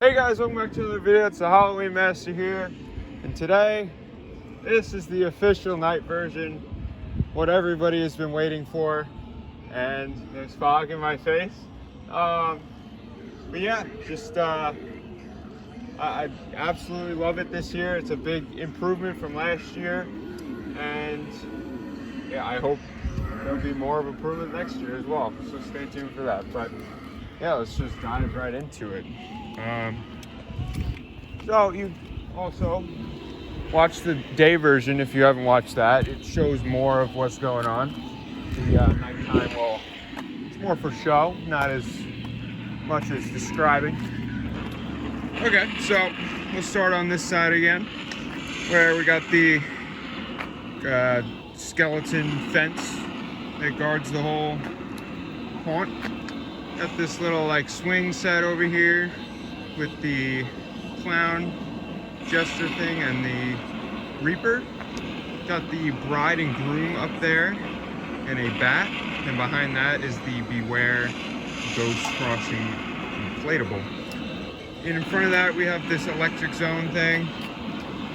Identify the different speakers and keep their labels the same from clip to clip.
Speaker 1: Hey guys, welcome back to another video. It's the Halloween Master here, and today this is the official night version, what everybody has been waiting for. And there's fog in my face, but yeah, just I absolutely love it this year. It's a big improvement from last year, and yeah, I hope there'll be more of improvement next year as well, so stay tuned for that. But yeah, let's just dive right into it. So you also watch the day version if you haven't watched that. It shows more of what's going on. The nighttime, well, it's more for show, not as much as describing. Okay, so we'll start on this side again, where we got the skeleton fence that guards the whole haunt. Got this little like swing set over here with the clown jester thing and the reaper. Got the bride and groom up there and a bat, and behind that is the beware ghost crossing inflatable. And in front of that we have this electric zone thing.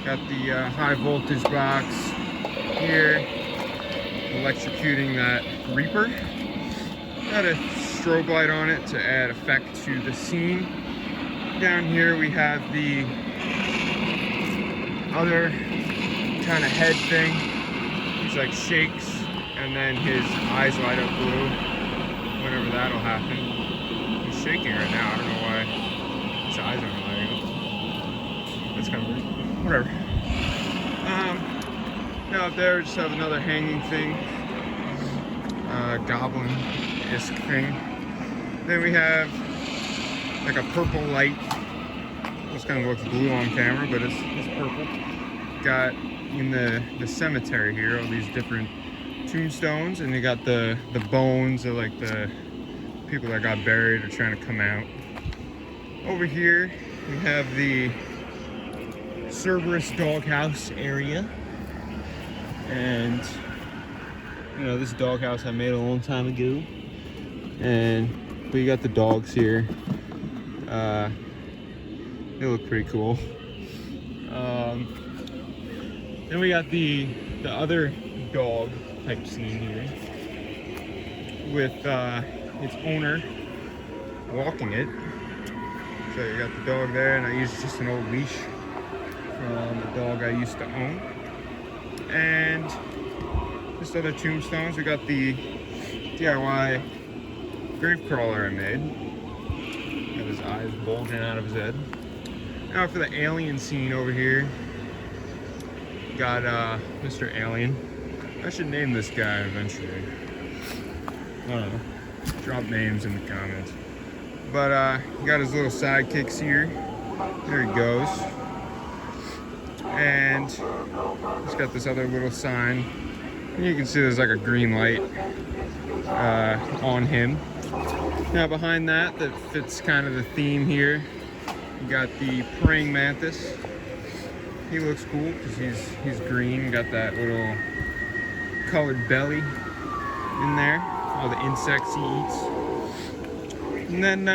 Speaker 1: Got the high voltage box here electrocuting that reaper. Got a strobe light on it to add effect to the scene. Down here we have the other kind of head thing. He's like shakes and then his eyes light up blue whenever that'll happen. He's shaking right now, I don't know why his eyes aren't lighting up. That's kind of weird. Whatever. Now up there we just have another hanging thing. Goblin-esque thing. Then we have like a purple light. This kind of looks blue on camera, but it's purple. Got in the cemetery here all these different tombstones, and you got the bones of like the people that got buried are trying to come out. Over here we have the Cerberus doghouse area, and you know, this doghouse I made a long time ago, and we got the dogs here. They look pretty cool. Then we got the other dog type scene here with its owner walking it. So you got the dog there, and I used just an old leash from the dog I used to own. And just other tombstones. We got the DIY grave crawler I made. Got his eyes bulging out of his head. Now for the alien scene over here. Got Mr. Alien. I should name this guy eventually. I don't know. Drop names in the comments. But got his little sidekicks here. There he goes. And he's got this other little sign. And you can see there's like a green light on him. Now behind that fits kind of the theme here. You got the praying mantis. He looks cool because he's green. Got that little colored belly in there. All the insects he eats. And then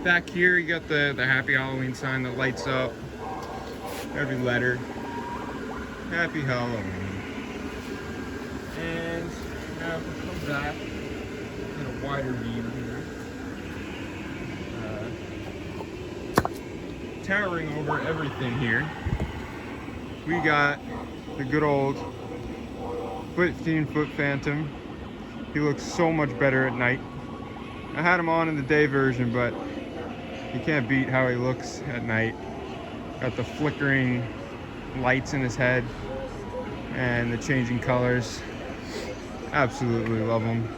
Speaker 1: back here you got the Happy Halloween sign that lights up every letter. Happy Halloween. And now if we come back in a wider view here, towering over everything here, we got the good old 15-foot Phantom. He looks so much better at night. I had him on in the day version, but you can't beat how he looks at night. Got the flickering lights in his head and the changing colors. Absolutely love him.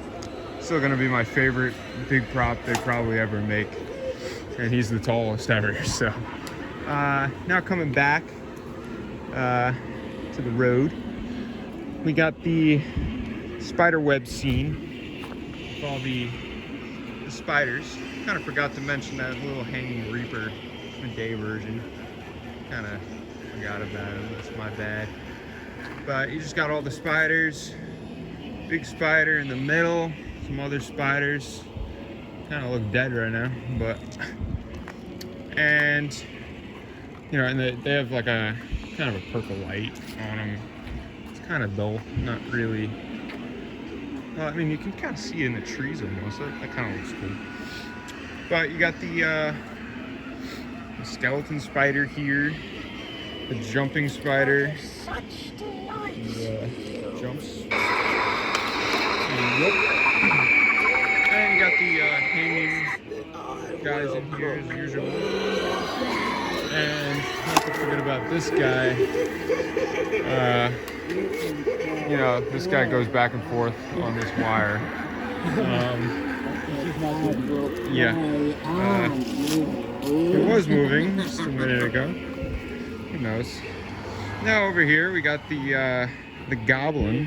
Speaker 1: Still gonna be my favorite big prop they probably ever make. And he's the tallest ever, so. Now coming back to the road, we got the spider web scene with all the spiders. Kind of forgot to mention that little hanging reaper, the day version. Kind of forgot about him, that's my bad. But you just got all the spiders, big spider in the middle, some other spiders. Kind of look dead right now, but. And you know, and they have like a kind of a purple light on them. It's kind of dull, not really. Well, I mean, you can kind of see it in the trees almost. That kind of looks cool. But you got the skeleton spider here, the jumping spider. Jumps. And you got the hanging guys in here as usual. And not to forget about this guy. You know, this guy goes back and forth on this wire. Yeah. It was moving just a minute ago. Who knows? Now over here we got the goblin.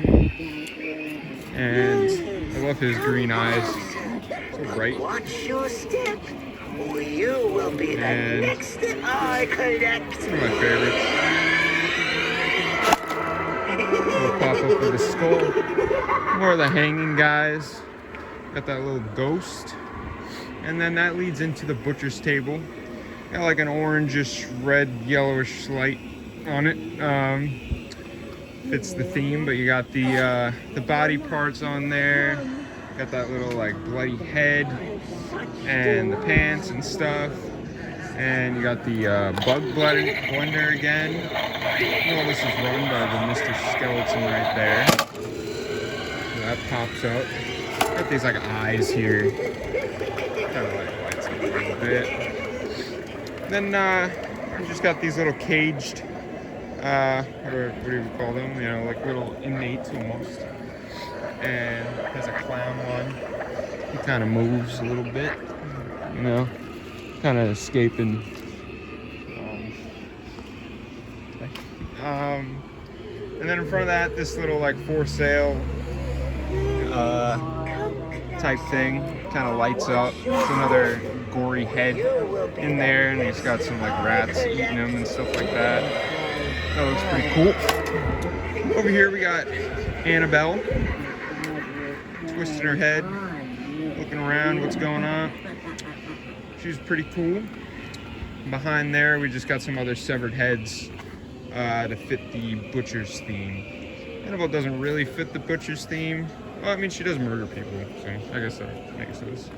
Speaker 1: And I love his green eyes. So bright.
Speaker 2: Watch your step, or you will be the next that I collect.
Speaker 1: One of my favorites. Little pop up with the skull. More of the hanging guys. Got that little ghost. And then that leads into the butcher's table. Got like an orangish, red, yellowish light on it. Fits the theme, but you got the body parts on there. Got that little like bloody head and the pants and stuff. And you got the bug blender again. Well, this is run by the Mr. Skeleton right there. So that pops up. Got these like eyes here. Kind of like lights up a little bit. Then you just got these little caged, what do you call them? You know, like little inmates almost. And there's a clown one. He kind of moves a little bit, you know, kind of escaping. And then in front of that, this little like for sale type thing kind of lights up. It's another gory head in there, and he's got some like rats eating him and stuff like that. That looks pretty cool. Over here we got Annabelle twisting her head, looking around what's going on. She's pretty cool. Behind there we just got some other severed heads to fit the butcher's theme. Annabelle doesn't really fit the butcher's theme. Well, I mean, she does murder people, so I guess that makes sense.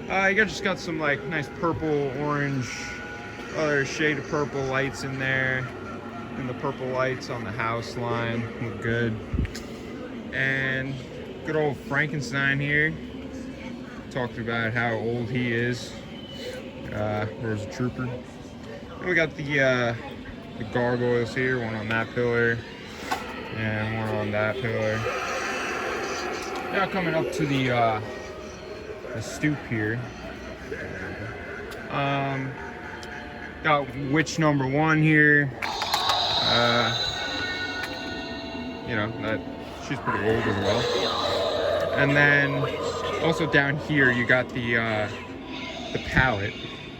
Speaker 1: You just got some like nice purple, orange, other shade of purple lights in there. And the purple lights on the house line look good. And good old Frankenstein here. Talked about how old he is. There's a trooper. And we got the gargoyles here, one on that pillar and one on that pillar. Now coming up to the stoop here. Got witch number 1 here. You know, that she's pretty old as well. And then also down here you got the pallet.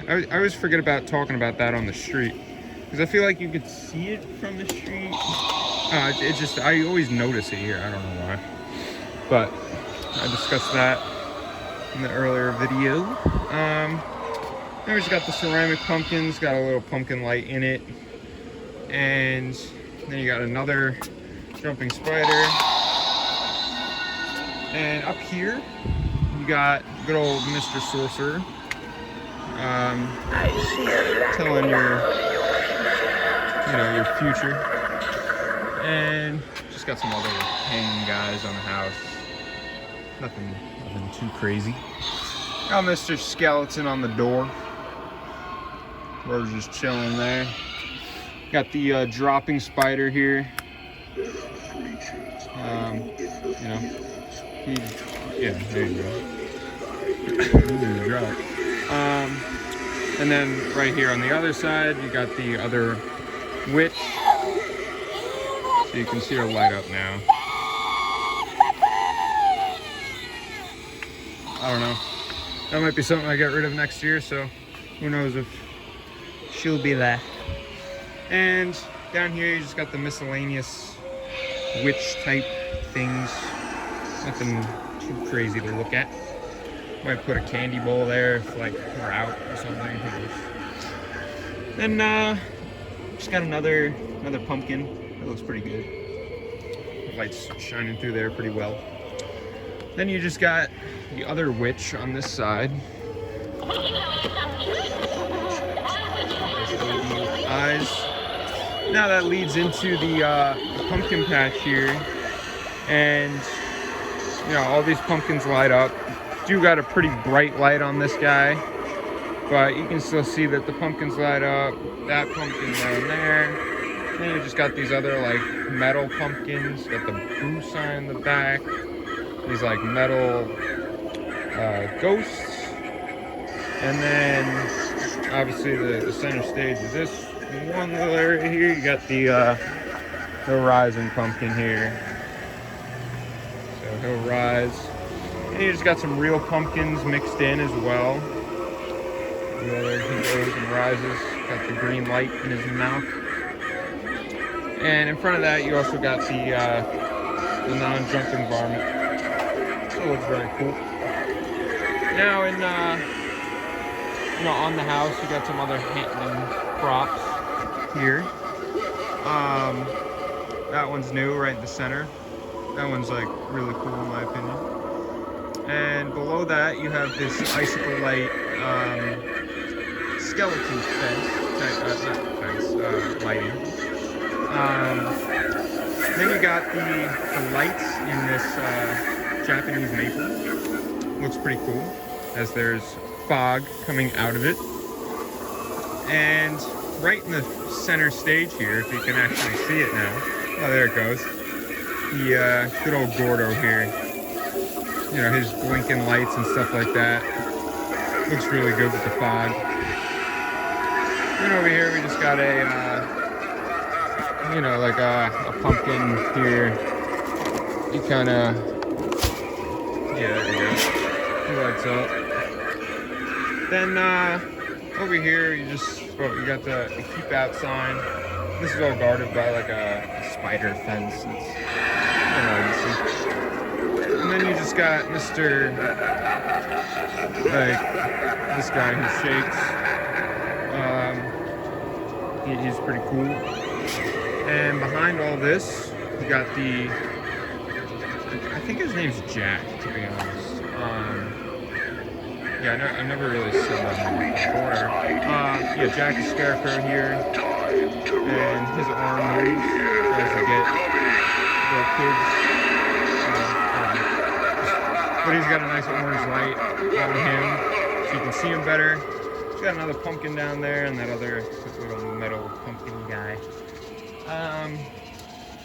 Speaker 1: I always forget about talking about that on the street, because I feel like you could see it from the street. It's just, I always notice it here. I don't know why. But I discussed that in the earlier video. Then we just got the ceramic pumpkins, got a little pumpkin light in it. And then you got another jumping spider. And up here, you got good old Mr. Sorcerer. Telling your future. And just got some other hanging guys on the house. Nothing too crazy. Got Mr. Skeleton on the door. We're just chilling there. Got the dropping spider here. You know, yeah, there you go. Drop. And then right here on the other side, you got the other witch. So you can see her light up now. I don't know. That might be something I get rid of next year, so who knows if she'll be there. And down here you just got the miscellaneous witch type things. Nothing too crazy to look at. Might put a candy bowl there if like we're out or something. Then just got another pumpkin. It looks pretty good. The light's shining through there pretty well. Then you just got the other witch on this side. Eyes. Now that leads into the pumpkin patch here, and you know all these pumpkins light up. Do got a pretty bright light on this guy, but you can still see that the pumpkins light up. That pumpkin down there. Then you just got these other like metal pumpkins. Got the boo sign in the back. These like metal ghosts, and then obviously the center stage is this one little area here. You got the rising pumpkin here, so he'll rise, and you just got some real pumpkins mixed in as well. The other he goes and rises, got the green light in his mouth, and in front of that you also got the non-jumping varmint. So it looks very cool. Now in on the house you got some other hanging props here. That one's new, right in the center. That one's like really cool in my opinion. And below that you have this icicle light skeleton fence, lighting. Then you got the lights in this Japanese maple. Looks pretty cool, as there's fog coming out of it. And right in the center stage here, if you can actually see it now. Oh, there it goes. The good old Gordo here. You know, his blinking lights and stuff like that. Looks really good with the fog. Then over here we just got a, like a pumpkin here. You kind of, yeah, there you go. He lights up. Then over here you got the keep out sign. This is all guarded by like a spider fence. It's and then you just got Mr. like this guy who shakes. He's pretty cool. And behind all this you got the, I think his name's Jack, to be honest. Yeah, I never really saw that before. Yeah, Jack the Scarecrow here, and his arm moves tries to get the kids. But he's got a nice orange light on him, so you can see him better. He's got another pumpkin down there, and that other little metal pumpkin guy.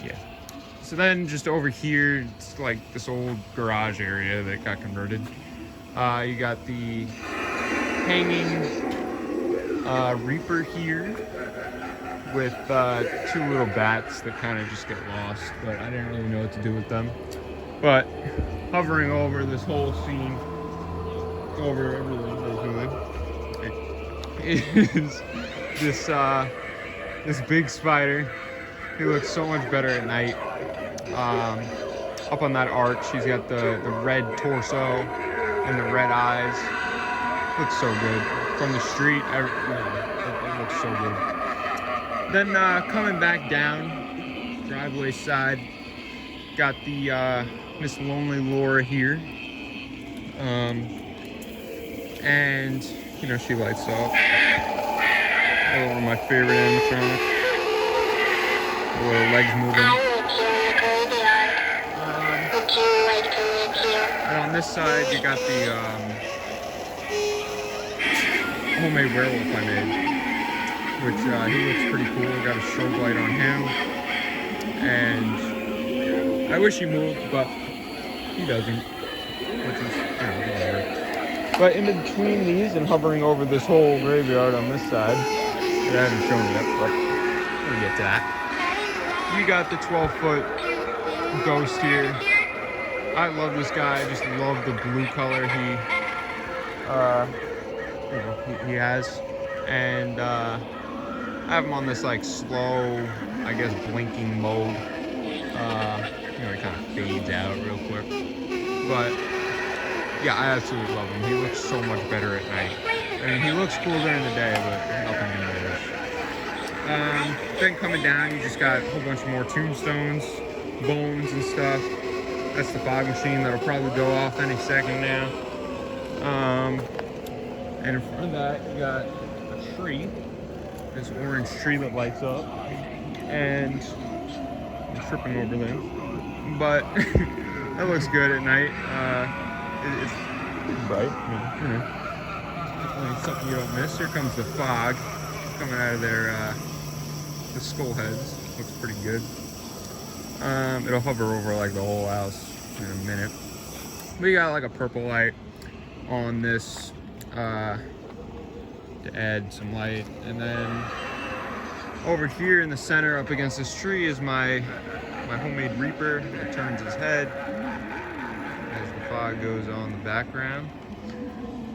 Speaker 1: Yeah. So then just over here, it's like this old garage area that got converted. You got the hanging Reaper here with two little bats that kind of just get lost, but I didn't really know what to do with them. But hovering over this whole scene, over everything is this big spider. He looks so much better at night. Up on that arch, he's got the red torso and the red eyes. Looks so good. From the street, it looks so good. Then coming back down, driveway side, got the Miss Lonely Laura here. And, you know, she lights up. One of my favorite animatronics. The little legs moving. And on this side, you got the homemade werewolf I made, which he looks pretty cool. Got a strobe light on him, and I wish he moved, but he doesn't, which is, whatever. But in between these and hovering over this whole graveyard on this side, that I haven't shown yet, but we'll get to that. You got the 12-foot ghost here. I love this guy. I just love the blue color he has, and I have him on this like slow, I guess, blinking mode. He kind of fades out real quick, but yeah, I absolutely love him. He looks so much better at night. I mean, he looks cool during the day, but nothing compares. Then coming down, you just got a whole bunch of more tombstones, bones and stuff. That's the fog machine that'll probably go off any second now. And in front of that, you got a tree, this orange tree that lights up. And I'm tripping over them, but that looks good at night. It's bright, you know. Definitely something you don't miss. Here comes the fog coming out of their the skull heads. Looks pretty good. It'll hover over like the whole house in a minute. We got like a purple light on this to add some light, and then over here in the center up against this tree is my homemade reaper that turns his head as the fog goes on the background.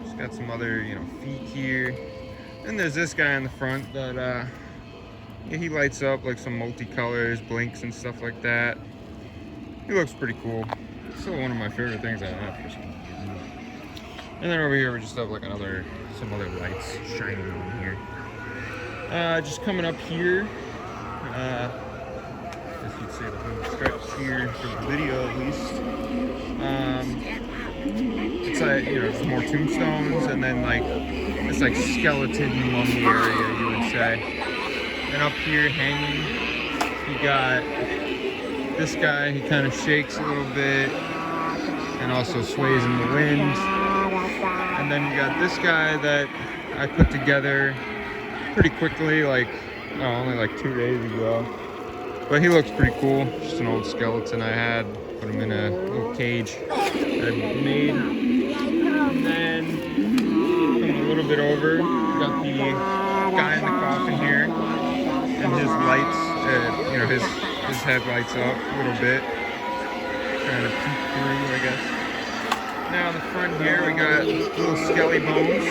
Speaker 1: Just got some other, you know, feet here. And there's this guy in the front that yeah, he lights up like some multicolors, blinks and stuff like that. He looks pretty cool. Still one of my favorite things I have for some reason. And then over here we just have like some other lights shining on here. Just coming up here, as you'd say, the home stretch here for the video at least. It's like, you know, just more tombstones, and then like this like skeleton mummy area, you would say. And up here hanging, you got this guy. He kind of shakes a little bit and also sways in the wind. And then you got this guy that I put together pretty quickly, like only like 2 days ago. But he looks pretty cool. Just an old skeleton I had. Put him in a little cage that I made. And then coming a little bit over, we got the guy in the coffin here, and his lights, you know, his head lights up a little bit, trying to peek through, I guess. Now in the front here, we got little skelly bones.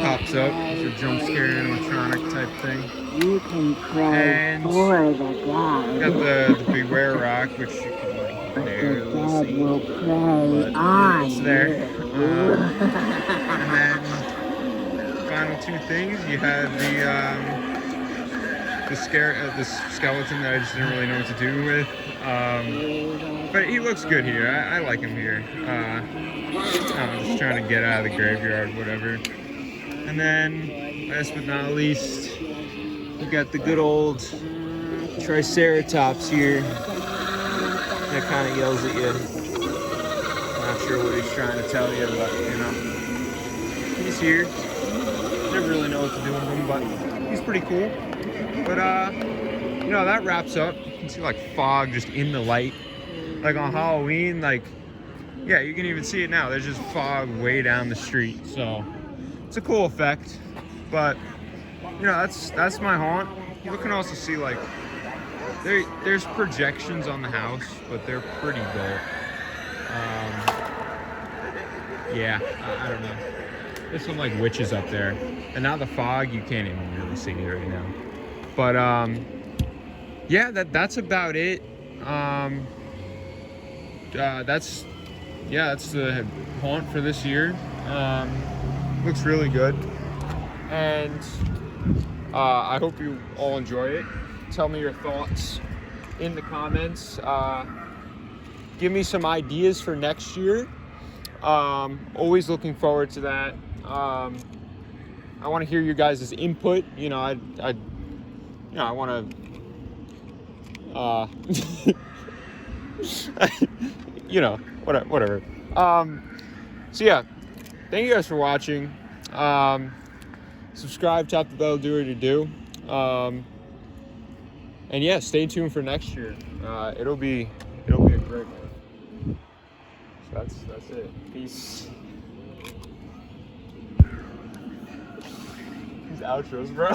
Speaker 1: Pops up. It's a jump scare animatronic type thing.
Speaker 3: You can pray
Speaker 1: and
Speaker 3: for the dead.
Speaker 1: Got the Beware rock, which you can like barely
Speaker 3: The dead
Speaker 1: see,
Speaker 3: will pray
Speaker 1: but
Speaker 3: on
Speaker 1: it's there.
Speaker 3: you.
Speaker 1: And then final two things, you have the skeleton that I just didn't really know what to do with. But he looks good here. I like him here. I'm just trying to get out of the graveyard, whatever. And then, last but not least, we got the good old Triceratops here. That kind of yells at you. Not sure what he's trying to tell you, but you know, he's here. Never really know what to do with him, but he's pretty cool. But you know, that wraps up. You can see like fog just in the light. Like on Halloween, like, yeah, you can even see it now. There's just fog way down the street, so it's a cool effect. But you know, that's my haunt. You can also see like there's projections on the house, but they're pretty dull. Yeah, I don't know. There's some like witches up there, and now the fog, you can't even really see it right now. But yeah, that's about it. That's the haunt for this year. Looks really good, and I hope you all enjoy it. Tell me your thoughts in the comments. Give me some ideas for next year. Always looking forward to that. I want to hear you guys' input. You know, I want to, you know, whatever. So yeah, thank you guys for watching. Subscribe, tap the bell, do what you do. And yeah, stay tuned for next year. It'll be a great one. So that's it. Peace. These outros, bro.